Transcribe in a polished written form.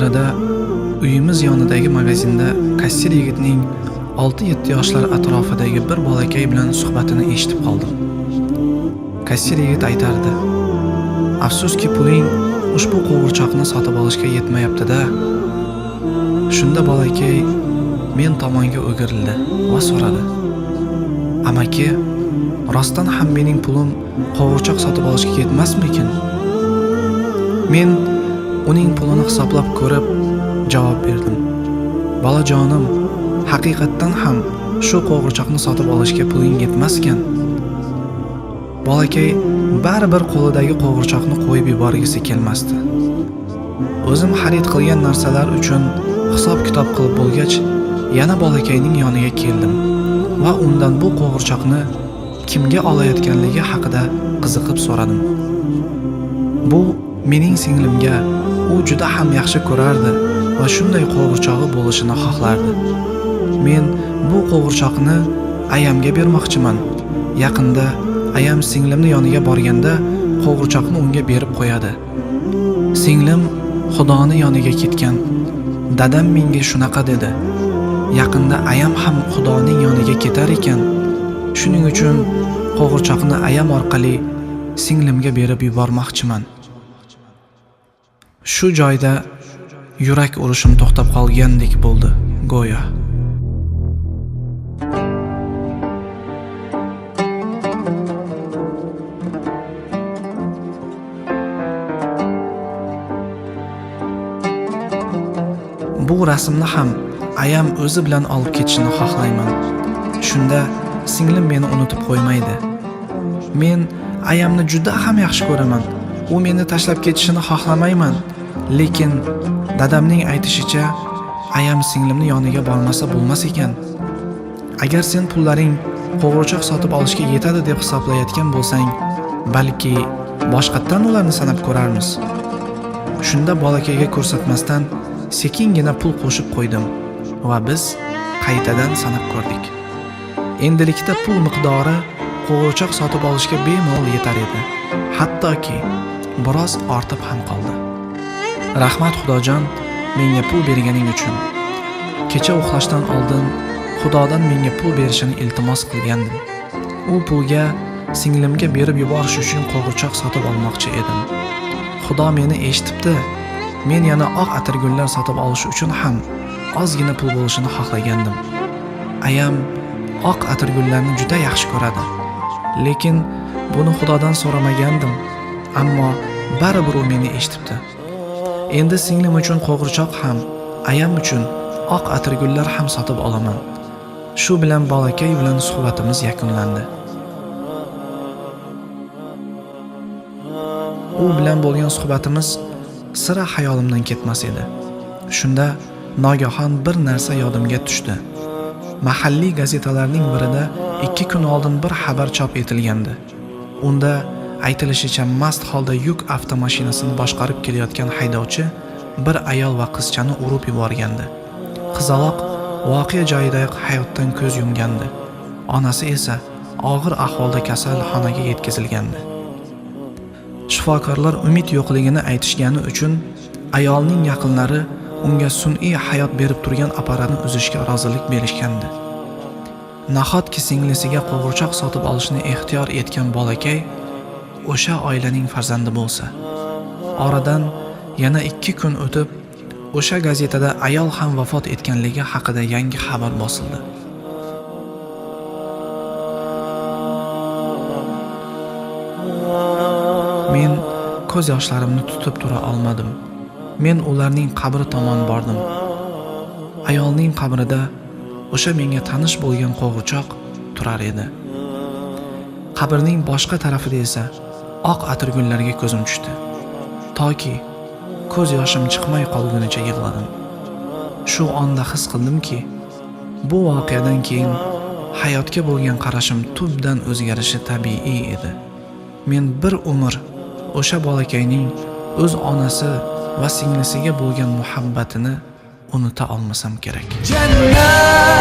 birida uyimiz yonidagi magazinda kassir yigitning 6-7 yoshlar atrofidagi bir bolakay bilan suhbatini eshitib qoldim. Kassir yigit aytardi: "Afsuski puling ushbu qo'g'irchoqni sotib olishga yetmayapti-da." Shunda bolakay men tomonga o'girildi va so'radi: "Amaki, rostdan ham mening pulim qo'g'irchoq sotib olishga yetmasmikin?" Men uning pulini hisoblab ko'rib javob berdim: "Bolajonim, haqiqatdan ham shu qo'g'irchoqni sotib olishga puling yetmaskan." Bolakay baribir qo'lidagi qo'g'irchoqni qo'yib yuborgisi kelmasdi. O'zim xarid qilgan narsalar uchun hisob-kitob qilib bo'lgach, yana bolakayning yoniga keldim va undan bu qo'g'irchoqni kimga olayotganligi haqida qiziqib so'radim. Bu mening singlimga u juda ham yaxshi ko'rardi va shunday qo'g'irchog'i bo'lishini xohlardi. Men bu qo'g'irchoqni ayamga bermoqchiman. Yaqinda ayam singlimni yoniga borganda qo'g'irchoqni unga berib qo'yadi. Singlim Xudoni yoniga ketgan. Dadam menga shunaqa dedi. Yaqinda ayam ham Xudoning yoniga ketar ekan. Shuning uchun qo'g'irchoqni ayam orqali singlimga berib yubormoqchiman. Shu joyda yurak urishim to'xtab qolgandek bo'ldi, go'yo. Bu rasmni ham ayam o'zi bilan olib ketishini xohlayman. Shunda singlim meni unutib qo'ymaydi. Men ayamni juda ham yaxshi ko'raman. U meni tashlab ketishini xohlamayman. Lekin dadamning aytishicha, ayam singlimni yoniga bormasa bo'lmas ekan. Agar sen pullaring qo'g'irchoq sotib olishga yetadi deb hisoblayotgan bo'lsang, balki boshqatdan ularni sanab ko'rarmiz. Shunda bolakayga ko'rsatmasdan sekingina pul qo'shib qo'ydim va biz qaytadan sanab ko'rdik. Endilikda pul miqdori qo'g'irchoq sotib olishga bemalol yetar edi. Hattoki biroz ortib ham qoldi. Rahmat Xudojon, menga pul berganing uchun. Kecha uxlashdan oldin Xudodan menga pul berishini iltimos qilgandim. U pulga singlimga berib yuborish uchun qo'g'irchoq sotib olmoqchi edim. Xudo meni eshitibdi. Men yana oq atirgullar sotib olish uchun ham ozgina pul bo'lishini xohlagandim. Ayam oq atirgullarni juda yaxshi ko'radi. Lekin buni Xudodan so'ramagandim, ammo baribir u meni eshitibdi. Endi singlim uchun qo'g'irchoq ham, ayam uchun oq atirgullar ham sotib olaman. Shu bilan bolakay bilan suhbatimiz yakunlandi. U bilan bo'lgan suhbatimiz sira xayolimdan ketmas edi. Shunda nogahon bir narsa yodimga tushdi. Mahalliy gazetalarning birida 2 kun oldin bir xabar chop etilgandi. Unda aytilishicha mast holda yuk avtomashinasini boshqarib kelayotgan haydovchi bir ayol va qizchani urib yuborgandi. Qizaloq voqea joyidayoq hayotdan ko'z yumgandi. Onasi esa og'ir ahvolda kasalxonaga yetkazilgandi. Shifokorlar umid yo'qligini aytishgani uchun ayolning yaqinlari unga sun'iy hayot berib turgan apparatni uzishga rozilik berishgandi. Nahotki singlisiga qo'g'irchoq sotib olishni ixtiyor etgan bolakay o'sha oilaning farzandi bo'lsa. Oradan yana 2 kun o'tib, o'sha gazetada ayol ham vafot etganligi haqida yangi xabar bosildi. Men ko'z yoshlarimni tutib tura olmadim. Men ularning qabri tomon bordim. Ayolning qabrida o'sha menga tanish bo'lgan qo'g'irchoq turar edi. Qabrning boshqa tarafida esa oq atirgullarga ko'zim tushdi. Toki ko'z yoshim chiqmay qolgunicha yig'ladim. Shu onda his qildimki, bu voqeadan keyin hayotga bo'lgan qarashim tubdan o'zgarishi tabiiy edi. Men bir umr o'sha bolakayning o'z onasi va singlisiga bo'lgan muhabbatini unuta olmasam kerak. Jannat